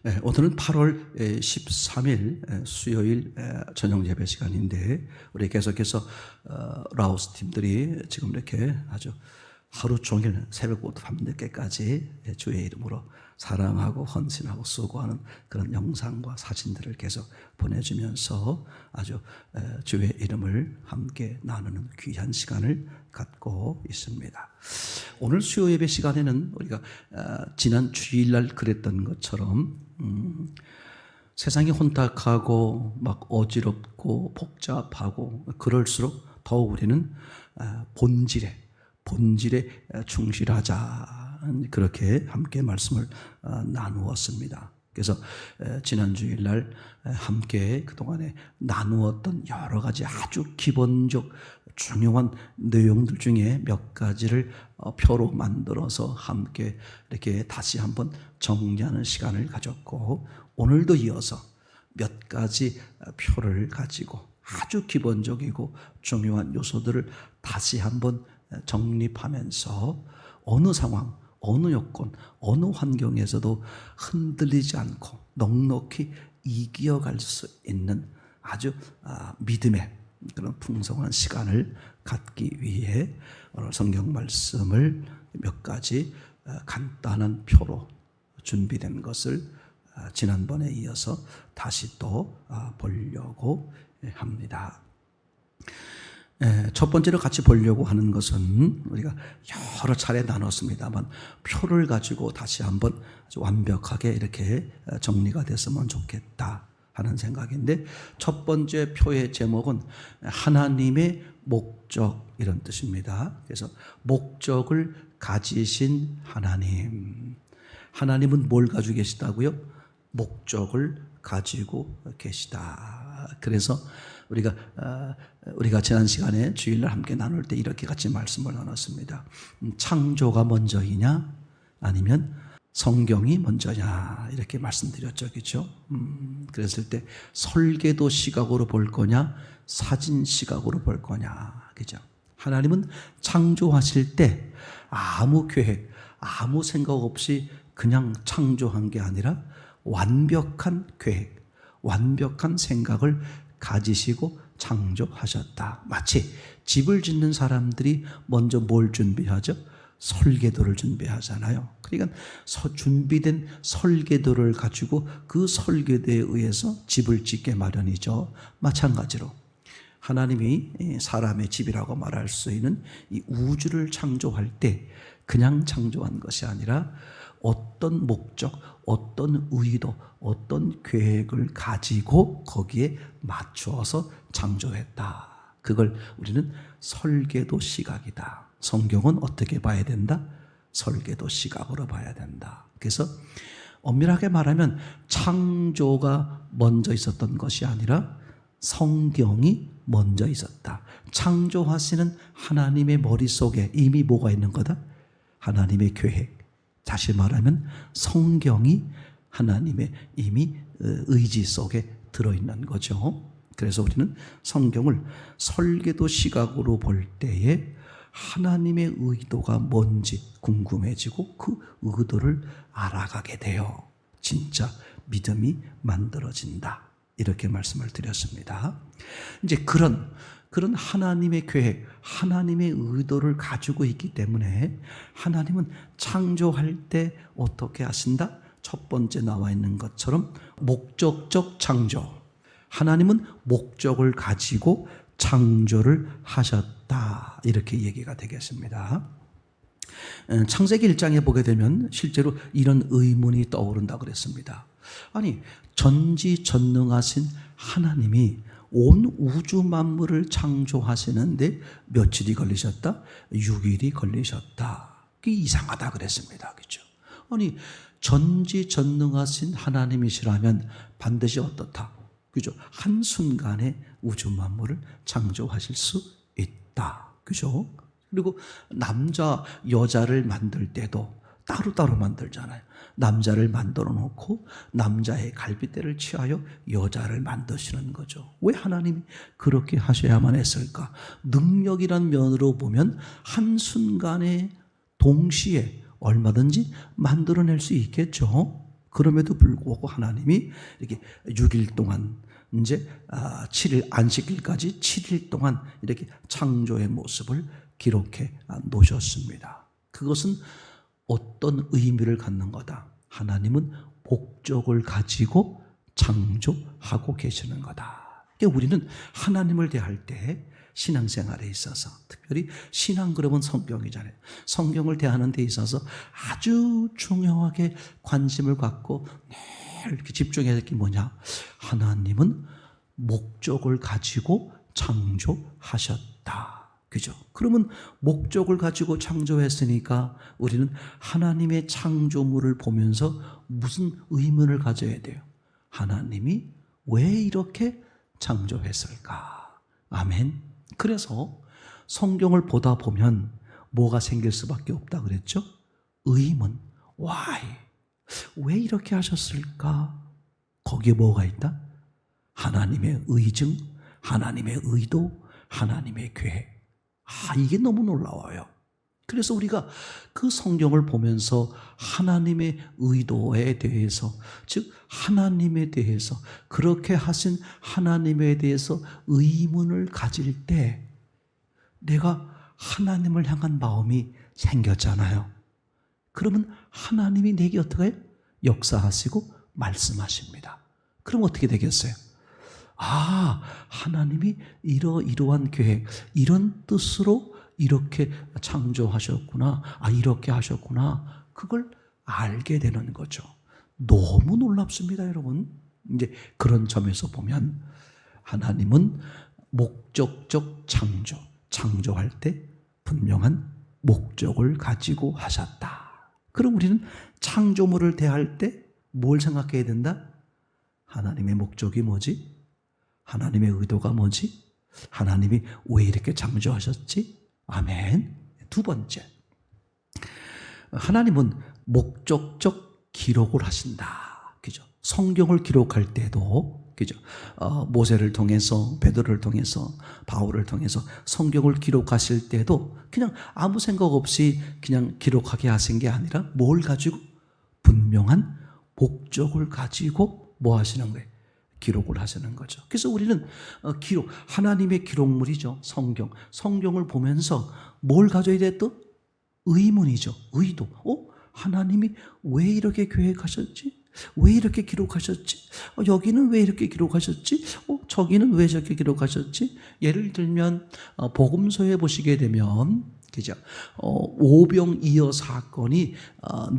오늘은 8월 13일 수요일 저녁 예배 시간인데 우리 계속해서 라오스 팀들이 지금 이렇게 아주 하루 종일 새벽부터 밤늦게까지 주의 이름으로 사랑하고 헌신하고 수고하는 그런 영상과 사진들을 계속 보내주면서 아주 주의 이름을 함께 나누는 귀한 시간을 갖고 있습니다. 오늘 수요 예배 시간에는 우리가 지난 주일날 그랬던 것처럼 세상이 혼탁하고 막 어지럽고 복잡하고 그럴수록 더욱 우리는 본질에 충실하자, 그렇게 함께 말씀을 나누었습니다. 그래서 지난 주일날 함께 그동안에 나누었던 여러 가지 아주 기본적 중요한 내용들 중에 몇 가지를 표로 만들어서 함께 이렇게 다시 한번 정리하는 시간을 가졌고, 오늘도 이어서 몇 가지 표를 가지고 아주 기본적이고 중요한 요소들을 다시 한번 정립하면서 어느 상황, 어느 여건, 어느 환경에서도 흔들리지 않고 넉넉히 이겨갈 수 있는 아주 믿음의 그런 풍성한 시간을 갖기 위해 오늘 성경 말씀을 몇 가지 간단한 표로 준비된 것을 지난번에 이어서 다시 또 보려고 합니다. 첫 번째로 같이 보려고 하는 것은 우리가 여러 차례 나눴습니다만 표를 가지고 다시 한번 아주 완벽하게 이렇게 정리가 됐으면 좋겠다 하는 생각인데, 첫 번째 표의 제목은 하나님의 목적, 이런 뜻입니다. 그래서 목적을 가지신 하나님. 하나님은 뭘 가지고 계시다고요? 목적을 가지고 계시다. 그래서 우리가 지난 시간에 주일날 함께 나눌 때 이렇게 같이 말씀을 나눴습니다. 창조가 먼저이냐 아니면 성경이 먼저냐, 이렇게 말씀드렸죠, 그렇죠? 그랬을 때 설계도 시각으로 볼 거냐 사진 시각으로 볼 거냐, 그죠? 하나님은 창조하실 때 아무 계획, 아무 생각 없이 그냥 창조한 게 아니라 완벽한 계획, 완벽한 생각을 가지시고 창조하셨다. 마치 집을 짓는 사람들이 먼저 뭘 준비하죠? 설계도를 준비하잖아요. 그러니까 준비된 설계도를 가지고 그 설계도에 의해서 집을 짓게 마련이죠. 마찬가지로 하나님이 사람의 집이라고 말할 수 있는 이 우주를 창조할 때 그냥 창조한 것이 아니라 어떤 목적, 어떤 의도, 어떤 계획을 가지고 거기에 맞추어서 창조했다. 그걸 우리는 설계도 시각이다. 성경은 어떻게 봐야 된다? 설계도 시각으로 봐야 된다. 그래서 엄밀하게 말하면 창조가 먼저 있었던 것이 아니라 성경이 먼저 있었다. 창조하시는 하나님의 머릿속에 이미 뭐가 있는 거다? 하나님의 계획. 다시 말하면 성경이 하나님의 이미 의지 속에 들어있는 거죠. 그래서 우리는 성경을 설계도 시각으로 볼 때에 하나님의 의도가 뭔지 궁금해지고 그 의도를 알아가게 되어 진짜 믿음이 만들어진다, 이렇게 말씀을 드렸습니다. 이제 그런 하나님의 계획, 하나님의 의도를 가지고 있기 때문에 하나님은 창조할 때 어떻게 하신다? 첫 번째 나와 있는 것처럼 목적적 창조. 하나님은 목적을 가지고 창조를 하셨다, 이렇게 얘기가 되겠습니다. 창세기 1장에 보게 되면 실제로 이런 의문이 떠오른다 그랬습니다. 아니, 전지전능하신 하나님이 온 우주 만물을 창조하시는데 며칠이 걸리셨다? 6일이 걸리셨다. 그게 이상하다 그랬습니다. 그렇죠? 아니, 전지전능하신 하나님이시라면 반드시 어떻다? 그죠? 한순간에 우주 만물을 창조하실 수 있다. 그죠? 그리고 남자, 여자를 만들 때도 따로따로 만들잖아요. 남자를 만들어 놓고 남자의 갈빗대를 취하여 여자를 만드시는 거죠. 왜 하나님이 그렇게 하셔야만 했을까? 능력이란 면으로 보면 한순간에 동시에 얼마든지 만들어낼 수 있겠죠. 그럼에도 불구하고 하나님이 이렇게 6일 동안 이제 7일 안식일까지 7일 동안 이렇게 창조의 모습을 기록해 놓으셨습니다. 그것은 어떤 의미를 갖는 거다? 하나님은 목적을 가지고 창조하고 계시는 거다. 그러니까 우리는 하나님을 대할 때 신앙생활에 있어서, 특별히 신앙 그러면 성경이잖아요. 성경을 대하는 데 있어서 아주 중요하게 관심을 갖고 늘 이렇게 집중해야 될 게 뭐냐? 하나님은 목적을 가지고 창조하셨다. 그죠? 그러면 목적을 가지고 창조했으니까 우리는 하나님의 창조물을 보면서 무슨 의문을 가져야 돼요? 하나님이 왜 이렇게 창조했을까? 아멘. 그래서 성경을 보다 보면 뭐가 생길 수밖에 없다 그랬죠? 의문. Why? 왜 이렇게 하셨을까? 거기에 뭐가 있다? 하나님의 의증, 하나님의 의도, 하나님의 계획. 이게 너무 놀라워요. 그래서 우리가 그 성경을 보면서 하나님의 의도에 대해서, 즉 하나님에 대해서, 그렇게 하신 하나님에 대해서 의문을 가질 때 내가 하나님을 향한 마음이 생겼잖아요. 그러면 하나님이 내게 어떻게 해요? 역사하시고 말씀하십니다. 그럼 어떻게 되겠어요? 하나님이 이러한 계획, 이런 뜻으로 이렇게 창조하셨구나. 이렇게 하셨구나. 그걸 알게 되는 거죠. 너무 놀랍습니다, 여러분. 이제 그런 점에서 보면 하나님은 목적적 창조할 때 분명한 목적을 가지고 하셨다. 그럼 우리는 창조물을 대할 때 뭘 생각해야 된다? 하나님의 목적이 뭐지? 하나님의 의도가 뭐지? 하나님이 왜 이렇게 창조하셨지? 아멘. 두 번째, 하나님은 목적적 기록을 하신다. 그죠? 성경을 기록할 때도, 그죠? 모세를 통해서, 베드로를 통해서, 바울을 통해서 성경을 기록하실 때도 그냥 아무 생각 없이 그냥 기록하게 하신 게 아니라 뭘 가지고? 분명한 목적을 가지고 뭐 하시는 거예요? 기록을 하시는 거죠. 그래서 우리는 하나님의 기록물이죠. 성경을 보면서 뭘 가져야 돼? 또 의문이죠. 의도. 하나님이 왜 이렇게 계획하셨지? 왜 이렇게 기록하셨지? 여기는 왜 이렇게 기록하셨지? 저기는 왜 저렇게 기록하셨지? 예를 들면 복음서에 보시게 되면, 그죠? 오병이어 사건이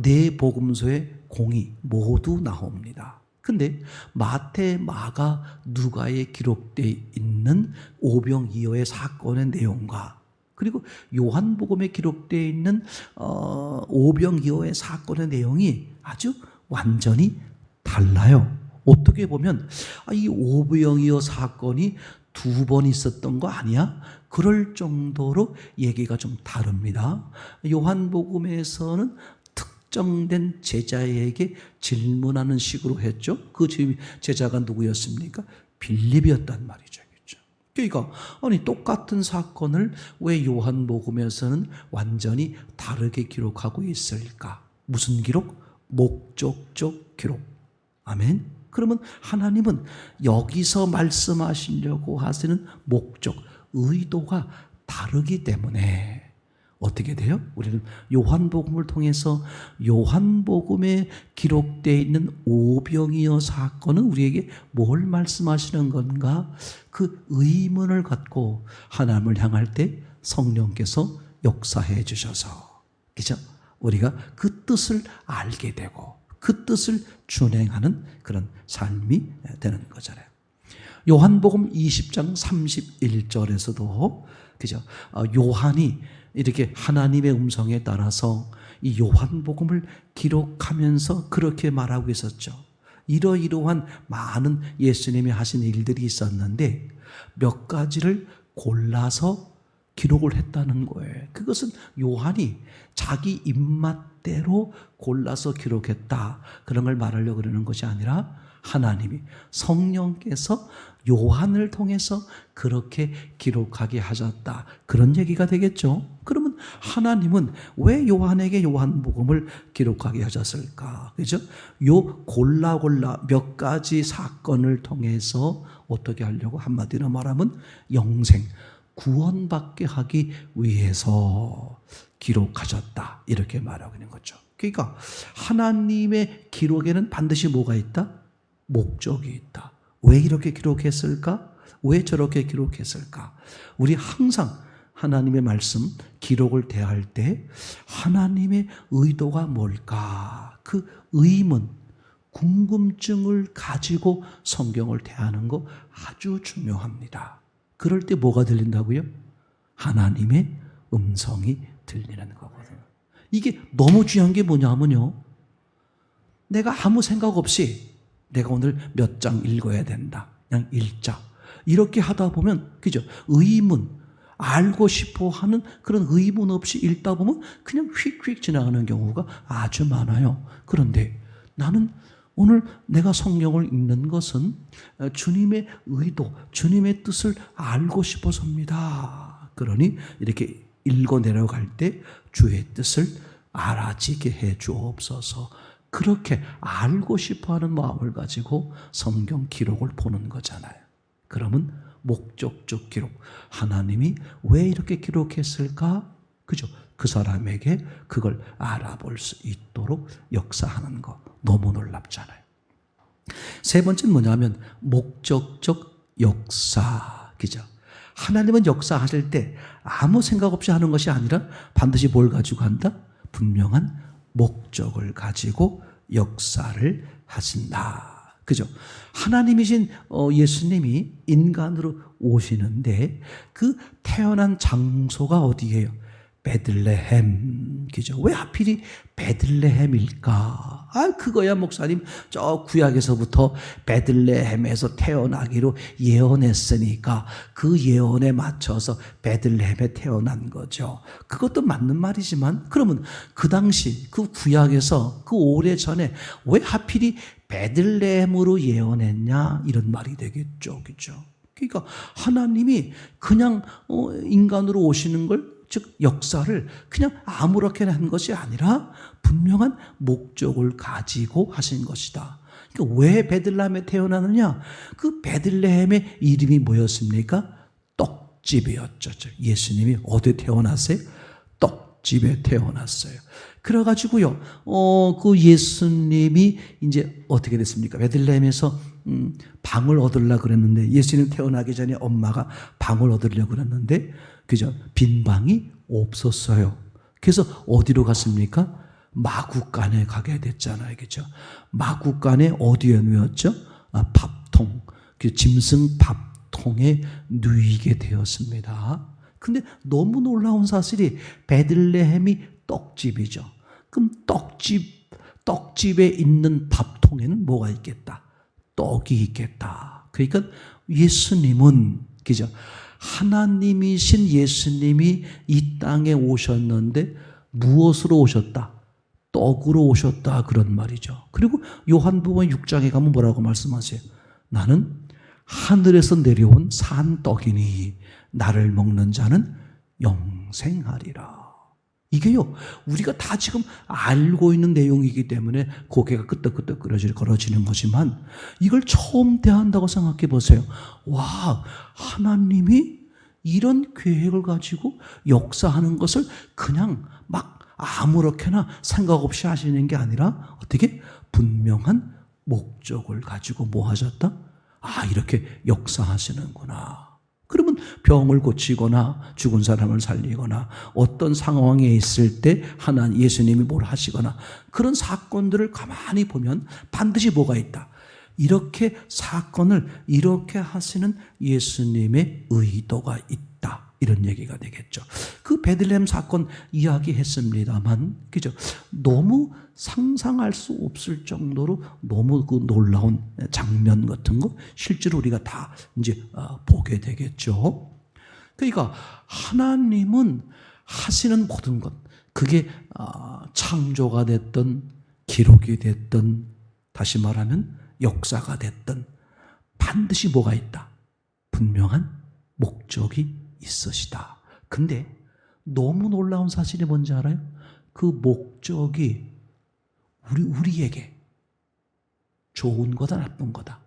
네 복음서에 공이 모두 나옵니다. 근데 마태, 마가, 누가에 기록되어 있는 오병이어의 사건의 내용과 그리고 요한복음에 기록되어 있는 오병이어의 사건의 내용이 아주 완전히 달라요. 어떻게 보면 이 오병이어 사건이 2번 있었던 거 아니야? 그럴 정도로 얘기가 좀 다릅니다. 요한복음에서는 특정된 제자에게 질문하는 식으로 했죠. 그 제자가 누구였습니까? 빌립이었단 말이죠. 그러니까 똑같은 사건을 왜 요한복음에서는 완전히 다르게 기록하고 있을까? 무슨 기록? 목적적 기록. 아멘. 그러면 하나님은 여기서 말씀하시려고 하시는 목적, 의도가 다르기 때문에 어떻게 돼요? 우리는 요한복음을 통해서 요한복음에 기록되어 있는 오병이어 사건은 우리에게 뭘 말씀하시는 건가? 그 의문을 갖고 하나님을 향할 때 성령께서 역사해 주셔서, 그죠? 우리가 그 뜻을 알게 되고 그 뜻을 준행하는 그런 삶이 되는 거잖아요. 요한복음 20장 31절에서도, 그죠? 요한이 이렇게 하나님의 음성에 따라서 이 요한복음을 기록하면서 그렇게 말하고 있었죠. 이러이러한 많은 예수님이 하신 일들이 있었는데 몇 가지를 골라서 기록을 했다는 거예요. 그것은 요한이 자기 입맛대로 골라서 기록했다, 그런 걸 말하려고 그러는 것이 아니라 하나님이, 성령께서 요한을 통해서 그렇게 기록하게 하셨다, 그런 얘기가 되겠죠. 그러면 하나님은 왜 요한에게 요한복음을 기록하게 하셨을까? 그죠? 요 골라 몇 가지 사건을 통해서 어떻게 하려고, 한마디로 말하면 영생, 구원받게 하기 위해서 기록하셨다, 이렇게 말하고 있는 거죠. 그러니까 하나님의 기록에는 반드시 뭐가 있다? 목적이 있다. 왜 이렇게 기록했을까? 왜 저렇게 기록했을까? 우리 항상 하나님의 말씀, 기록을 대할 때 하나님의 의도가 뭘까? 그 의문, 궁금증을 가지고 성경을 대하는 거 아주 중요합니다. 그럴 때 뭐가 들린다고요? 하나님의 음성이 들리는 거거든요. 이게 너무 중요한 게 뭐냐면요, 내가 아무 생각 없이 내가 오늘 몇 장 읽어야 된다, 그냥 읽자, 이렇게 하다 보면, 그죠? 의문, 알고 싶어 하는 그런 의문 없이 읽다 보면 그냥 휙휙 지나가는 경우가 아주 많아요. 그런데 나는 오늘 내가 성경을 읽는 것은 주님의 의도, 주님의 뜻을 알고 싶어서입니다. 그러니 이렇게 읽어 내려갈 때 주의 뜻을 알아지게 해 주옵소서, 그렇게 알고 싶어하는 마음을 가지고 성경 기록을 보는 거잖아요. 그러면 목적적 기록, 하나님이 왜 이렇게 기록했을까? 그죠? 그 사람에게 그걸 알아볼 수 있도록 역사하는 거 너무 놀랍잖아요. 세 번째는 뭐냐면 목적적 역사, 그죠? 하나님은 역사하실 때 아무 생각 없이 하는 것이 아니라 반드시 뭘 가지고 한다? 분명한 목적을 가지고 역사를 하신다. 그죠? 하나님이신 예수님이 인간으로 오시는데 그 태어난 장소가 어디예요? 베들레헴. 그죠? 왜 하필이 베들레헴일까? 그거야 목사님, 저 구약에서부터 베들레헴에서 태어나기로 예언했으니까 그 예언에 맞춰서 베들레헴에 태어난 거죠. 그것도 맞는 말이지만, 그러면 그 당시 그 구약에서 그 오래전에 왜 하필이 베들레헴으로 예언했냐, 이런 말이 되겠죠. 그죠? 그러니까 하나님이 그냥 인간으로 오시는 걸, 즉 역사를 그냥 아무렇게나 한 것이 아니라 분명한 목적을 가지고 하신 것이다. 그러니까 왜 베들레헴에 태어나느냐? 그 베들레헴의 이름이 뭐였습니까? 떡집이었죠. 예수님이 어디에 태어났어요? 떡집에 태어났어요. 그래가지고요, 그 예수님이 이제 어떻게 됐습니까? 베들레헴에서 방을 얻으려고 그랬는데, 예수님 태어나기 전에 엄마가 방을 얻으려고 그랬는데, 그죠? 빈 방이 없었어요. 그래서 어디로 갔습니까? 마구간에 가게 됐잖아요. 그죠? 마구간에 어디에 누웠죠? 밥통, 그 짐승 밥통에 누이게 되었습니다. 근데 너무 놀라운 사실이 베들레헴이 떡집이죠. 그럼 떡집에 있는 밥통에는 뭐가 있겠다? 떡이 있겠다. 그러니까 예수님은, 그죠? 하나님이신 예수님이 이 땅에 오셨는데 무엇으로 오셨다? 떡으로 오셨다, 그런 말이죠. 그리고 요한복음 6장에 가면 뭐라고 말씀하세요? 나는 하늘에서 내려온 산 떡이니 나를 먹는 자는 영생하리라. 이게요, 우리가 다 지금 알고 있는 내용이기 때문에 고개가 끄덕끄덕 걸어지는 거지만, 이걸 처음 대한다고 생각해 보세요. 와, 하나님이 이런 계획을 가지고 역사하는 것을 그냥 막 아무렇게나 생각 없이 하시는 게 아니라 어떻게 분명한 목적을 가지고 뭐 하셨다? 이렇게 역사하시는구나. 그러면 병을 고치거나 죽은 사람을 살리거나 어떤 상황에 있을 때 예수님이 뭘 하시거나 그런 사건들을 가만히 보면 반드시 뭐가 있다. 이렇게 사건을 이렇게 하시는 예수님의 의도가 있다, 이런 얘기가 되겠죠. 그 베들레헴 사건 이야기했습니다만, 그죠? 너무 상상할 수 없을 정도로 너무 그 놀라운 장면 같은 거 실제로 우리가 다 이제 보게 되겠죠. 그러니까 하나님은 하시는 모든 것, 그게 창조가 됐든 기록이 됐든 다시 말하면 역사가 됐든 반드시 뭐가 있다? 분명한 목적이 있으시다. 근데 너무 놀라운 사실이 뭔지 알아요? 그 목적이 우리에게 좋은 거다 나쁜 거다?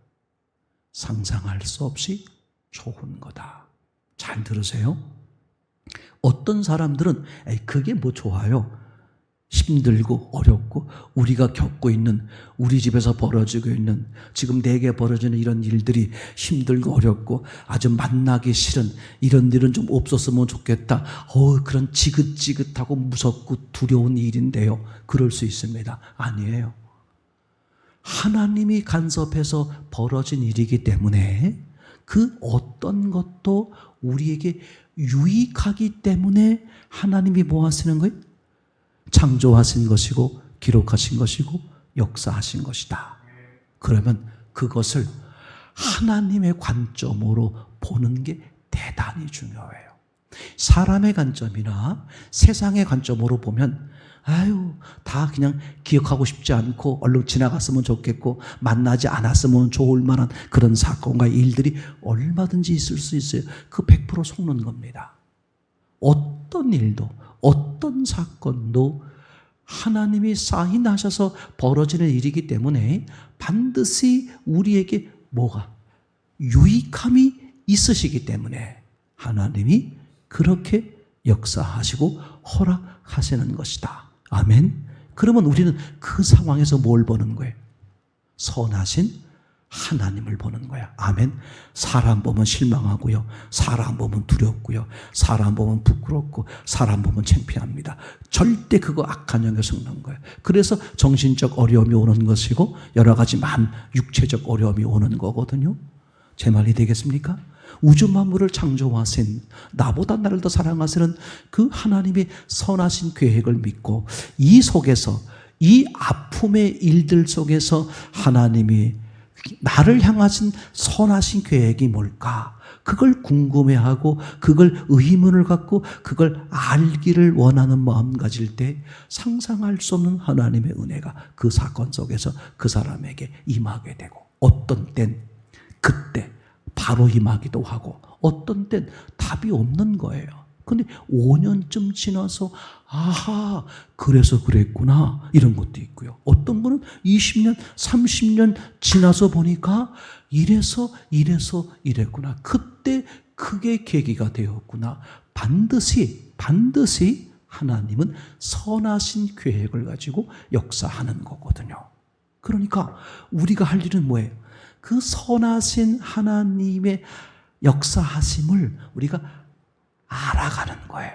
상상할 수 없이 좋은 거다. 잘 들으세요. 어떤 사람들은 그게 뭐 좋아요? 힘들고 어렵고 우리가 겪고 있는, 우리 집에서 벌어지고 있는, 지금 내게 벌어지는 이런 일들이 힘들고 어렵고 아주 만나기 싫은 이런 일은 좀 없었으면 좋겠다. 그런 지긋지긋하고 무섭고 두려운 일인데요. 그럴 수 있습니다. 아니에요. 하나님이 간섭해서 벌어진 일이기 때문에 그 어떤 것도 우리에게 유익하기 때문에 하나님이 뭐 하시는 거예요? 창조하신 것이고 기록하신 것이고 역사하신 것이다. 그러면 그것을 하나님의 관점으로 보는 게 대단히 중요해요. 사람의 관점이나 세상의 관점으로 보면 다 그냥 기억하고 싶지 않고 얼른 지나갔으면 좋겠고 만나지 않았으면 좋을 만한 그런 사건과 일들이 얼마든지 있을 수 있어요. 그 100% 속는 겁니다. 어떤 일도 어떤 사건도 하나님이 사인하셔서 벌어지는 일이기 때문에 반드시 우리에게 뭐가 유익함이 있으시기 때문에 하나님이 그렇게 역사하시고 허락하시는 것이다. 아멘. 그러면 우리는 그 상황에서 뭘 보는 거예요? 선하신 하나님을 보는 거야. 아멘. 사람 보면 실망하고요. 사람 보면 두렵고요. 사람 보면 부끄럽고 사람 보면 창피합니다. 절대 그거 악한 영에 속는 거예요. 그래서 정신적 어려움이 오는 것이고 여러 가지 육체적 어려움이 오는 거거든요. 제 말이 되겠습니까? 우주 만물을 창조하신, 나보다 나를 더 사랑하시는 그 하나님의 선하신 계획을 믿고 이 속에서, 이 아픔의 일들 속에서 하나님이 나를 향하신 선하신 계획이 뭘까? 그걸 궁금해하고 그걸 의문을 갖고 그걸 알기를 원하는 마음 가질 때 상상할 수 없는 하나님의 은혜가 그 사건 속에서 그 사람에게 임하게 되고, 어떤 땐 그때 바로 임하기도 하고 어떤 땐 답이 없는 거예요. 근데 5년쯤 지나서 아하 그래서 그랬구나 이런 것도 있고요. 어떤 분은 20년 30년 지나서 보니까 이래서 이랬구나. 그때 그게 계기가 되었구나. 반드시 하나님은 선하신 계획을 가지고 역사하는 거거든요. 그러니까 우리가 할 일은 뭐예요? 그 선하신 하나님의 역사하심을 우리가 알아가는 거예요.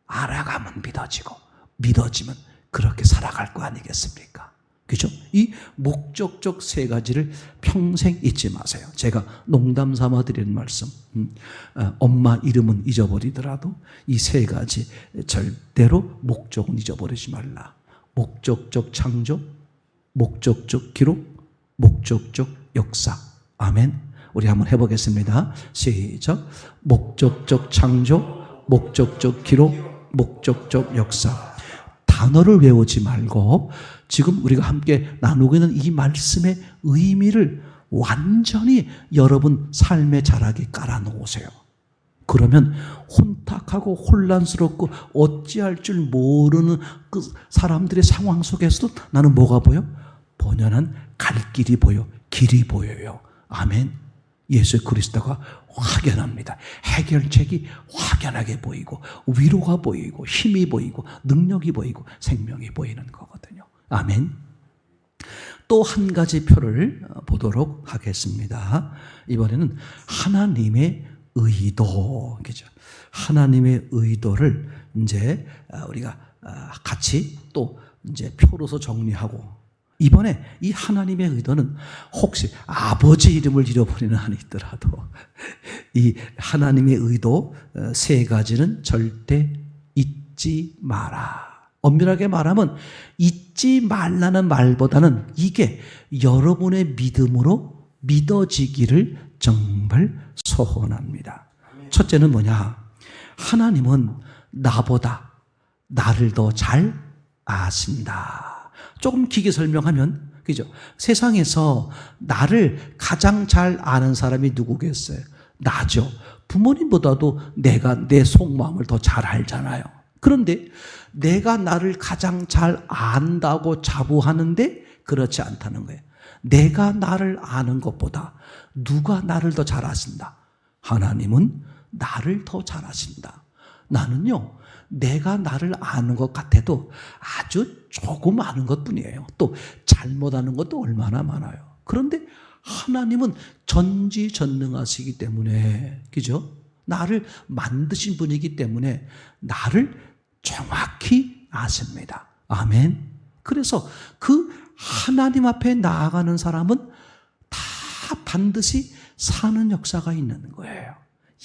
알아가면 믿어지고 믿어지면 그렇게 살아갈 거 아니겠습니까? 그죠? 이 목적적 세 가지를 평생 잊지 마세요. 제가 농담 삼아 드리는 말씀, 엄마 이름은 잊어버리더라도 이 세 가지 절대로 목적은 잊어버리지 말라. 목적적 창조, 목적적 기록, 목적적 역사. 아멘. 우리 한번 해보겠습니다. 시작. 목적적 창조, 목적적 기록, 목적적 역사. 단어를 외우지 말고 지금 우리가 함께 나누고 있는 이 말씀의 의미를 완전히 여러분 삶의 자락에 깔아놓으세요. 그러면 혼탁하고 혼란스럽고 어찌할 줄 모르는 그 사람들의 상황 속에서도 나는 뭐가 보여? 번연한 갈 길이 보여, 길이 보여요. 아멘. 예수 그리스도가 확연합니다. 해결책이 확연하게 보이고 위로가 보이고 힘이 보이고 능력이 보이고 생명이 보이는 거거든요. 아멘. 또 한 가지 표를 보도록 하겠습니다. 이번에는 하나님의 의도, 그죠? 하나님의 의도를 이제 우리가 같이 또 이제 표로서 정리하고, 이번에 이 하나님의 의도는 혹시 아버지 이름을 잃어버리는 한이 있더라도 이 하나님의 의도 세 가지는 절대 잊지 마라. 엄밀하게 말하면 잊지 말라는 말보다는 이게 여러분의 믿음으로 믿어지기를 정말 소원합니다. 첫째는 뭐냐? 하나님은 나보다 나를 더 잘 아신다. 조금 길게 설명하면, 그죠? 세상에서 나를 가장 잘 아는 사람이 누구겠어요? 나죠. 부모님보다도 내가 내 속마음을 더 잘 알잖아요. 그런데 내가 나를 가장 잘 안다고 자부하는데 그렇지 않다는 거예요. 내가 나를 아는 것보다 누가 나를 더 잘 아신다? 하나님은 나를 더 잘 아신다. 나는요, 내가 나를 아는 것 같아도 아주 조금 아는 것 뿐이에요. 또 잘못 아는 것도 얼마나 많아요. 그런데 하나님은 전지전능하시기 때문에, 그죠? 나를 만드신 분이기 때문에 나를 정확히 아십니다. 아멘. 그래서 그 하나님 앞에 나아가는 사람은 다 반드시 사는 역사가 있는 거예요.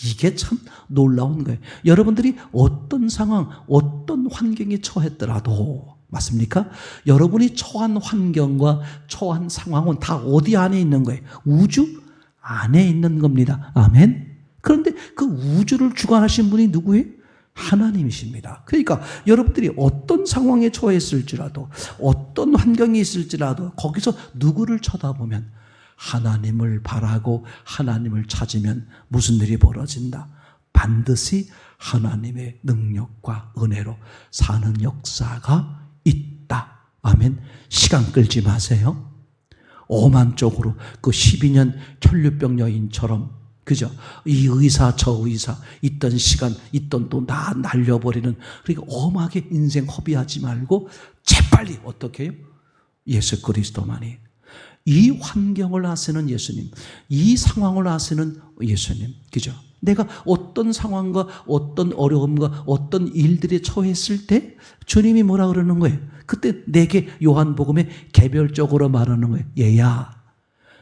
이게 참 놀라운 거예요. 여러분들이 어떤 상황, 어떤 환경에 처했더라도, 맞습니까? 여러분이 처한 환경과 처한 상황은 다 어디 안에 있는 거예요? 우주 안에 있는 겁니다. 아멘. 그런데 그 우주를 주관하신 분이 누구예요? 하나님이십니다. 그러니까 여러분들이 어떤 상황에 처했을지라도, 어떤 환경이 있을지라도 거기서 누구를 쳐다보면 하나님을 바라고 하나님을 찾으면 무슨 일이 벌어진다? 반드시 하나님의 능력과 은혜로 사는 역사가 있다. 아멘. 시간 끌지 마세요. 오만 쪽으로 그 12년 혈류병 여인처럼, 그죠? 이 의사 저 의사 있던 시간 있던 또 나 날려버리는, 그러니까 엄하게 인생 허비하지 말고 재빨리 어떻게 해요? 예수 그리스도만이, 이 환경을 아시는 예수님, 이 상황을 아시는 예수님, 그죠? 내가 어떤 상황과 어떤 어려움과 어떤 일들에 처했을 때 주님이 뭐라 그러는 거예요? 그때 내게 요한복음에 개별적으로 말하는 거예요. 얘야,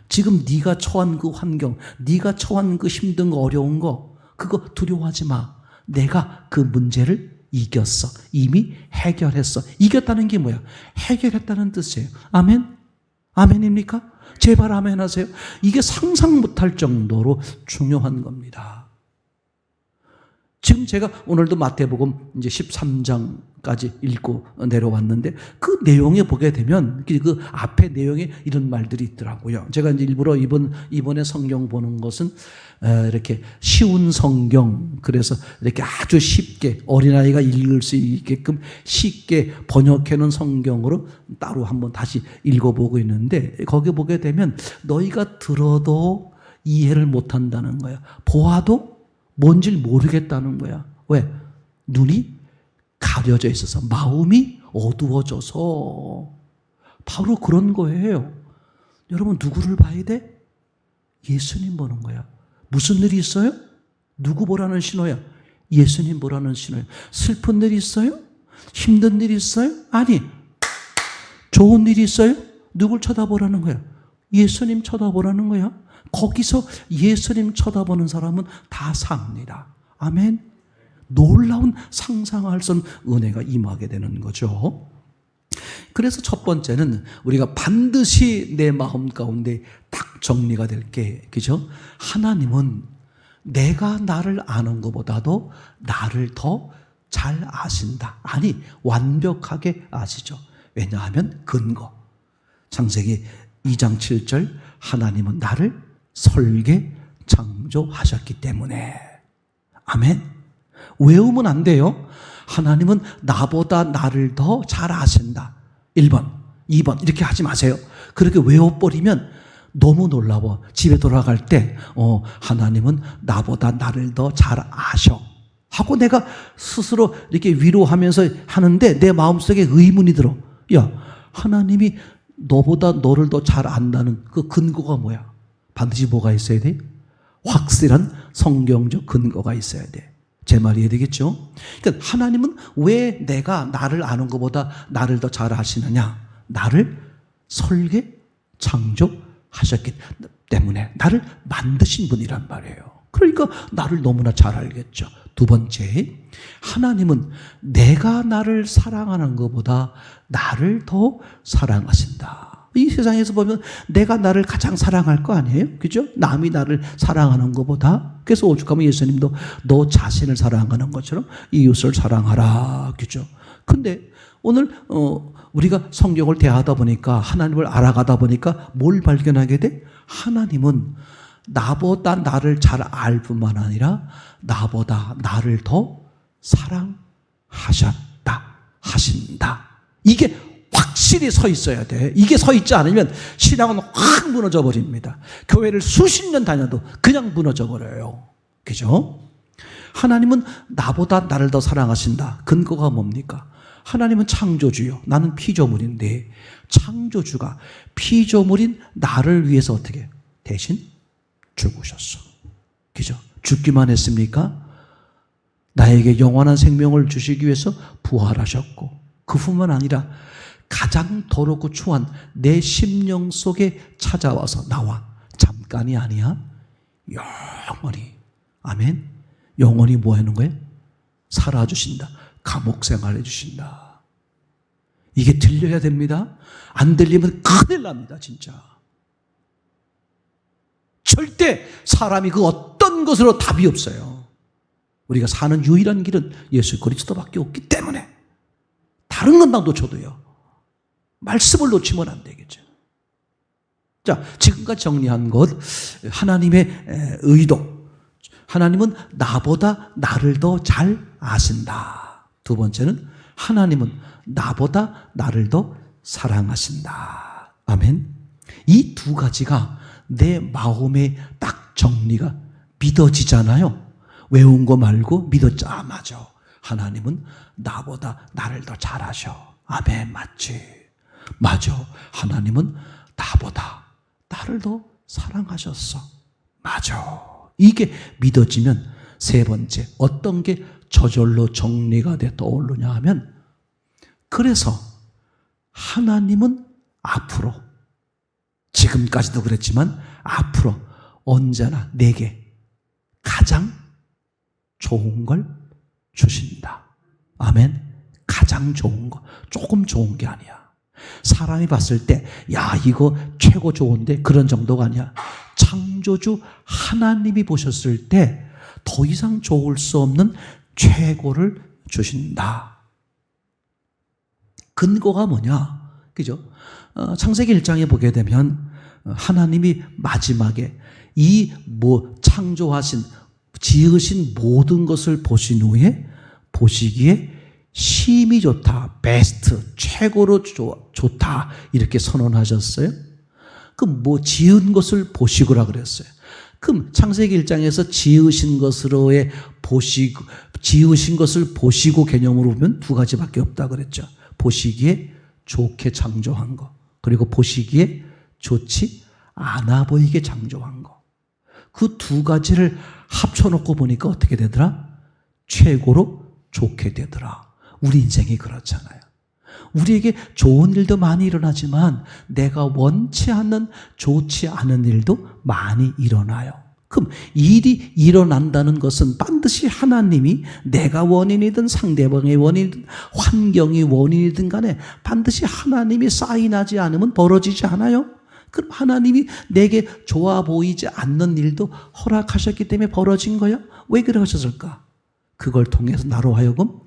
지금 네가 처한 그 환경, 네가 처한 그 힘든 거, 어려운 거, 그거 두려워하지 마. 내가 그 문제를 이겼어. 이미 해결했어. 이겼다는 게 뭐야? 해결했다는 뜻이에요. 아멘? 아멘입니까? 제발 아멘 하세요. 이게 상상 못할 정도로 중요한 겁니다. 지금 제가 오늘도 마태복음 이제 13장까지 읽고 내려왔는데 그 내용에 보게 되면 그 앞에 내용에 이런 말들이 있더라고요. 제가 이제 일부러 이번에 성경 보는 것은 이렇게 쉬운 성경, 그래서 이렇게 아주 쉽게 어린아이가 읽을 수 있게끔 쉽게 번역해 놓은 성경으로 따로 한번 다시 읽어보고 있는데, 거기 보게 되면 너희가 들어도 이해를 못한다는 거야. 보아도 뭔지 모르겠다는 거야. 왜? 눈이 가려져 있어서, 마음이 어두워져서. 바로 그런 거예요. 여러분, 누구를 봐야 돼? 예수님 보는 거야. 무슨 일이 있어요? 누구 보라는 신호야? 예수님 보라는 신호야. 슬픈 일이 있어요? 힘든 일이 있어요? 아니, 좋은 일이 있어요? 누굴 쳐다보라는 거야? 예수님 쳐다보라는 거야. 거기서 예수님 쳐다보는 사람은 다 삽니다. 아멘. 놀라운 상상할 수 없는 은혜가 임하게 되는 거죠. 그래서 첫 번째는 우리가 반드시 내 마음 가운데 딱 정리가 될 게, 그죠? 하나님은 내가 나를 아는 것보다도 나를 더 잘 아신다. 아니, 완벽하게 아시죠. 왜냐하면 근거. 창세기 2장 7절, 하나님은 나를 설계 창조하셨기 때문에. 아멘. 외우면 안 돼요. 하나님은 나보다 나를 더 잘 아신다. 1번, 2번 이렇게 하지 마세요. 그렇게 외워버리면 너무 놀라워. 집에 돌아갈 때 하나님은 나보다 나를 더 잘 아셔 하고 내가 스스로 이렇게 위로하면서 하는데 내 마음속에 의문이 들어. 야, 하나님이 너보다 너를 더 잘 안다는 그 근거가 뭐야? 반드시 뭐가 있어야 돼? 확실한 성경적 근거가 있어야 돼. 제 말이 이해되겠죠? 그러니까 하나님은 왜 내가 나를 아는 것보다 나를 더 잘 아시느냐? 나를 설계, 창조하셨기 때문에, 나를 만드신 분이란 말이에요. 그러니까 나를 너무나 잘 알겠죠. 두 번째, 하나님은 내가 나를 사랑하는 것보다 나를 더 사랑하신다. 이 세상에서 보면 내가 나를 가장 사랑할 거 아니에요? 그죠? 남이 나를 사랑하는 것보다. 그래서 오죽하면 예수님도 너 자신을 사랑하는 것처럼 이웃을 사랑하라. 그죠? 근데 오늘 우리가 성경을 대하다 보니까, 하나님을 알아가다 보니까 뭘 발견하게 돼? 하나님은 나보다 나를 잘 알 뿐만 아니라 나보다 나를 더 하신다. 이게 확실히 서 있어야 돼. 이게 서 있지 않으면 신앙은 확 무너져 버립니다. 교회를 수십 년 다녀도 그냥 무너져 버려요. 그죠? 하나님은 나보다 나를 더 사랑하신다. 근거가 뭡니까? 하나님은 창조주요. 나는 피조물인데 창조주가 피조물인 나를 위해서 어떻게 대신 죽으셨어. 그죠? 죽기만 했습니까? 나에게 영원한 생명을 주시기 위해서 부활하셨고, 그뿐만 아니라 가장 더럽고 추한 내 심령 속에 찾아와서 나와 잠깐이 아니야, 영원히, 아멘, 영원히 뭐 하는 거예요? 살아주신다. 감옥 생활해 주신다. 이게 들려야 됩니다. 안 들리면 큰일 납니다. 진짜 절대 사람이 그 어떤 것으로 답이 없어요. 우리가 사는 유일한 길은 예수 그리스도밖에 없기 때문에 다른 건 다 놓쳐도요, 말씀을 놓치면 안 되겠죠. 자, 지금까지 정리한 것, 하나님의 의도. 하나님은 나보다 나를 더 잘 아신다. 두 번째는 하나님은 나보다 나를 더 사랑하신다. 아멘. 이 두 가지가 내 마음에 딱 정리가 믿어지잖아요. 외운 거 말고 믿었죠. 아, 맞아. 하나님은 나보다 나를 더 잘하셔. 아멘, 맞지. 맞아. 하나님은 나보다 나를 더 사랑하셨어. 맞아. 이게 믿어지면 세 번째, 어떤 게 저절로 정리가 돼 떠오르냐 하면, 그래서 하나님은 앞으로, 지금까지도 그랬지만 앞으로 언제나 내게 가장 좋은 걸 주신다. 아멘. 가장 좋은 거, 조금 좋은 게 아니야. 사람이 봤을 때 야, 이거 최고 좋은데, 그런 정도가 아니야. 창조주 하나님이 보셨을 때 더 이상 좋을 수 없는 최고를 주신다. 근거가 뭐냐? 그죠? 창세기 1장에 보게 되면 하나님이 마지막에 이 창조하신, 지으신 모든 것을 보신 후에 보시기에 심히 좋다, 베스트, 최고로 좋다, 이렇게 선언하셨어요. 그럼 지은 것을 보시고라 그랬어요. 그럼 창세기 1장에서 지으신 것으로의 지으신 것을 보시고 개념으로 보면 두 가지밖에 없다 그랬죠. 보시기에 좋게 창조한 거, 그리고 보시기에 좋지 않아 보이게 창조한 거. 그 두 가지를 합쳐놓고 보니까 어떻게 되더라? 최고로 좋게 되더라. 우리 인생이 그렇잖아요. 우리에게 좋은 일도 많이 일어나지만 내가 원치 않는 좋지 않은 일도 많이 일어나요. 그럼 일이 일어난다는 것은 반드시 하나님이, 내가 원인이든 상대방의 원인이든 환경이 원인이든 간에 반드시 하나님이 사인하지 않으면 벌어지지 않아요. 그럼 하나님이 내게 좋아 보이지 않는 일도 허락하셨기 때문에 벌어진 거야. 왜 그러셨을까? 그걸 통해서 나로 하여금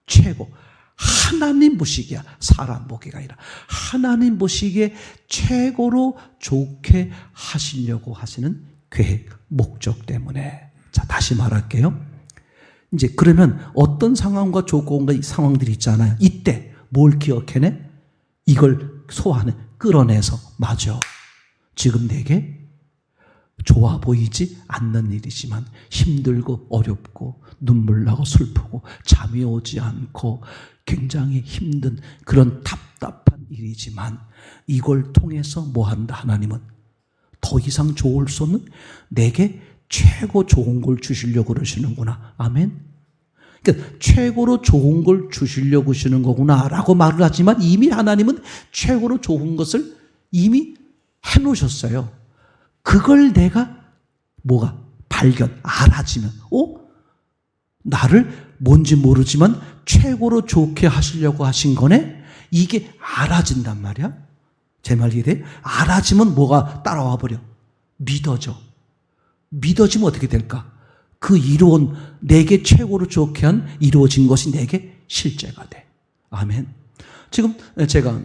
최고, 하나님 보시기에, 사람 보기가 아니라 하나님 보시기에 최고로 좋게 하시려고 하시는 계획, 목적 때문에. 자, 다시 말할게요. 이제 그러면 어떤 상황과 조건과 상황들이 있잖아요. 이때 뭘 기억해내? 이걸 소화하는, 끌어내서, 맞아, 지금 내게 좋아 보이지 않는 일이지만 힘들고 어렵고 눈물 나고 슬프고 잠이 오지 않고 굉장히 힘든 그런 답답한 일이지만 이걸 통해서 뭐 한다? 하나님은 더 이상 좋을 수 없는 내게 최고 좋은 걸 주시려고 그러시는구나. 아멘. 그러니까 최고로 좋은 걸 주시려고 하시는 거구나 라고 말을 하지만 이미 하나님은 최고로 좋은 것을 이미 해놓으셨어요. 그걸 내가 알아지면, 나를 뭔지 모르지만 최고로 좋게 하시려고 하신 거네? 이게 알아진단 말이야. 제 말 이해돼? 알아지면 뭐가 따라와 버려? 믿어져. 믿어지면 어떻게 될까? 그 이루어온 내게 최고로 좋게 한 이루어진 것이 내게 실제가 돼. 아멘. 지금 제가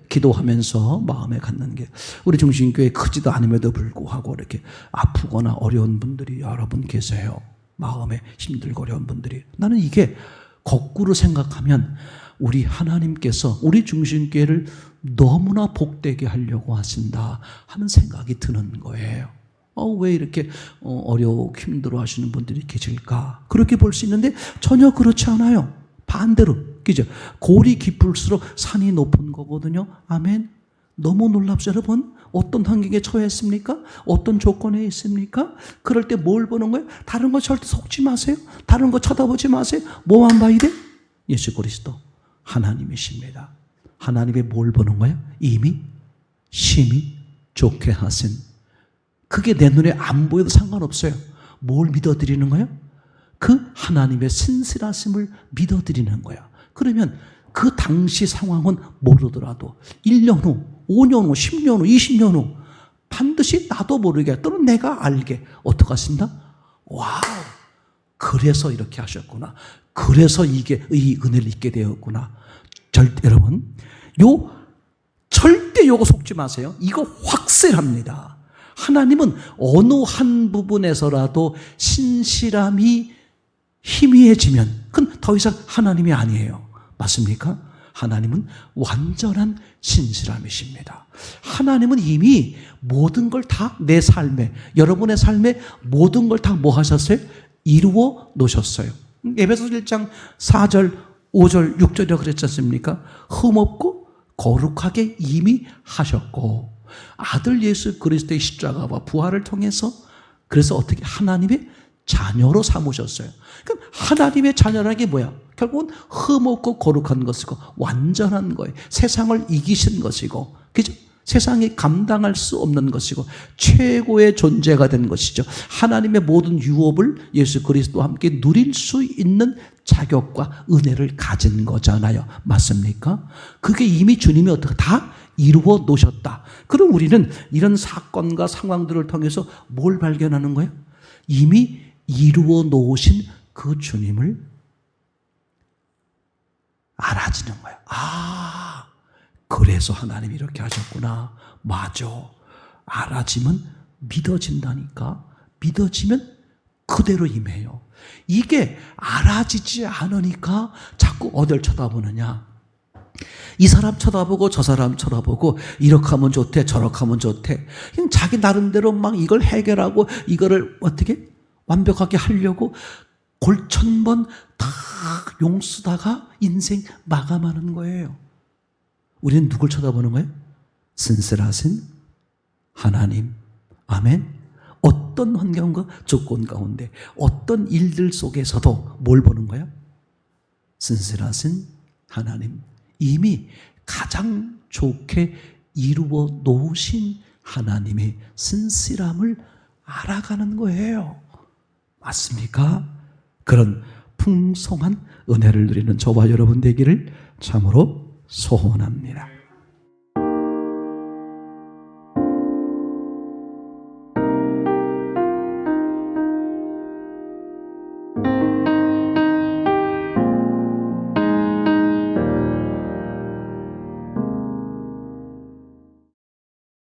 기도하면서 마음에 갖는 게 우리 중심교회 크지도 않음에도 불구하고 이렇게 아프거나 어려운 분들이 여러분 계세요. 마음에 힘들고 어려운 분들이. 나는 이게 거꾸로 생각하면 우리 하나님께서 우리 중심교회를 너무나 복되게 하려고 하신다 하는 생각이 드는 거예요. 왜 이렇게 어려워 힘들어 하시는 분들이 계실까? 그렇게 볼 수 있는데 전혀 그렇지 않아요. 반대로, 그죠? 골이 깊을수록 산이 높은 거거든요. 아멘. 너무 놀랍죠, 여러분? 어떤 환경에 처했습니까? 어떤 조건에 있습니까? 그럴 때 뭘 보는 거예요? 다른 거 절대 속지 마세요. 다른 거 쳐다보지 마세요. 뭐만 봐야 돼? 예수 그리스도 하나님이십니다. 하나님의 뭘 보는 거예요? 이미 심히 좋게 하신. 그게 내 눈에 안 보여도 상관없어요. 뭘 믿어드리는 거예요? 그 하나님의 신실하심을 믿어드리는 거야. 그러면 그 당시 상황은 모르더라도 1년 후, 5년 후, 10년 후, 20년 후 반드시 나도 모르게 또는 내가 알게 어떻게 하신다? 와우, 그래서 이렇게 하셨구나. 그래서 이게 이 은혜를 잊게 되었구나. 여러분, 절대 요거 속지 마세요. 이거 확실합니다. 하나님은 어느 한 부분에서라도 신실함이 희미해지면 그건 더 이상 하나님이 아니에요. 맞습니까? 하나님은 완전한 신실함이십니다. 하나님은 이미 모든 걸 다 내 삶에, 여러분의 삶에 모든 걸 다 뭐 하셨어요? 이루어 놓으셨어요. 에베소서 1장 4절, 5절, 6절이라고 그랬지 않습니까? 흠없고 거룩하게 이미 하셨고 아들 예수 그리스도의 십자가와 부활을 통해서 그래서 어떻게 하나님의 자녀로 삼으셨어요. 그럼 하나님의 자녀라는 게 뭐야? 결국은 흠없고 거룩한 것이고 완전한 거예요. 세상을 이기신 것이고, 그죠? 세상이 감당할 수 없는 것이고 최고의 존재가 된 것이죠. 하나님의 모든 유업을 예수 그리스도와 함께 누릴 수 있는 자격과 은혜를 가진 거잖아요. 맞습니까? 그게 이미 주님이 어떻게 다 이루어 놓으셨다. 그럼 우리는 이런 사건과 상황들을 통해서 뭘 발견하는 거예요? 이미 이루어 놓으신 그 주님을 알아지는 거예요. 그래서 하나님이 이렇게 하셨구나. 맞아. 알아지면 믿어진다니까. 믿어지면 그대로 임해요. 이게 알아지지 않으니까 자꾸 어딜 쳐다보느냐. 이 사람 쳐다보고 저 사람 쳐다보고 이렇게 하면 좋대 저렇게 하면 좋대. 그냥 자기 나름대로 막 이걸 해결하고 이거를 어떻게 완벽하게 하려고 골천번 다 용쓰다가 인생 마감하는 거예요. 우리는 누굴 쳐다보는 거예요? 신실하신 하나님. 아멘. 어떤 환경과 조건 가운데 어떤 일들 속에서도 뭘 보는 거예요? 신실하신 하나님. 이미 가장 좋게 이루어 놓으신 하나님의 신실함을 알아가는 거예요. 맞습니까? 그런 풍성한 은혜를 누리는 저와 여러분 되기를 참으로 소원합니다.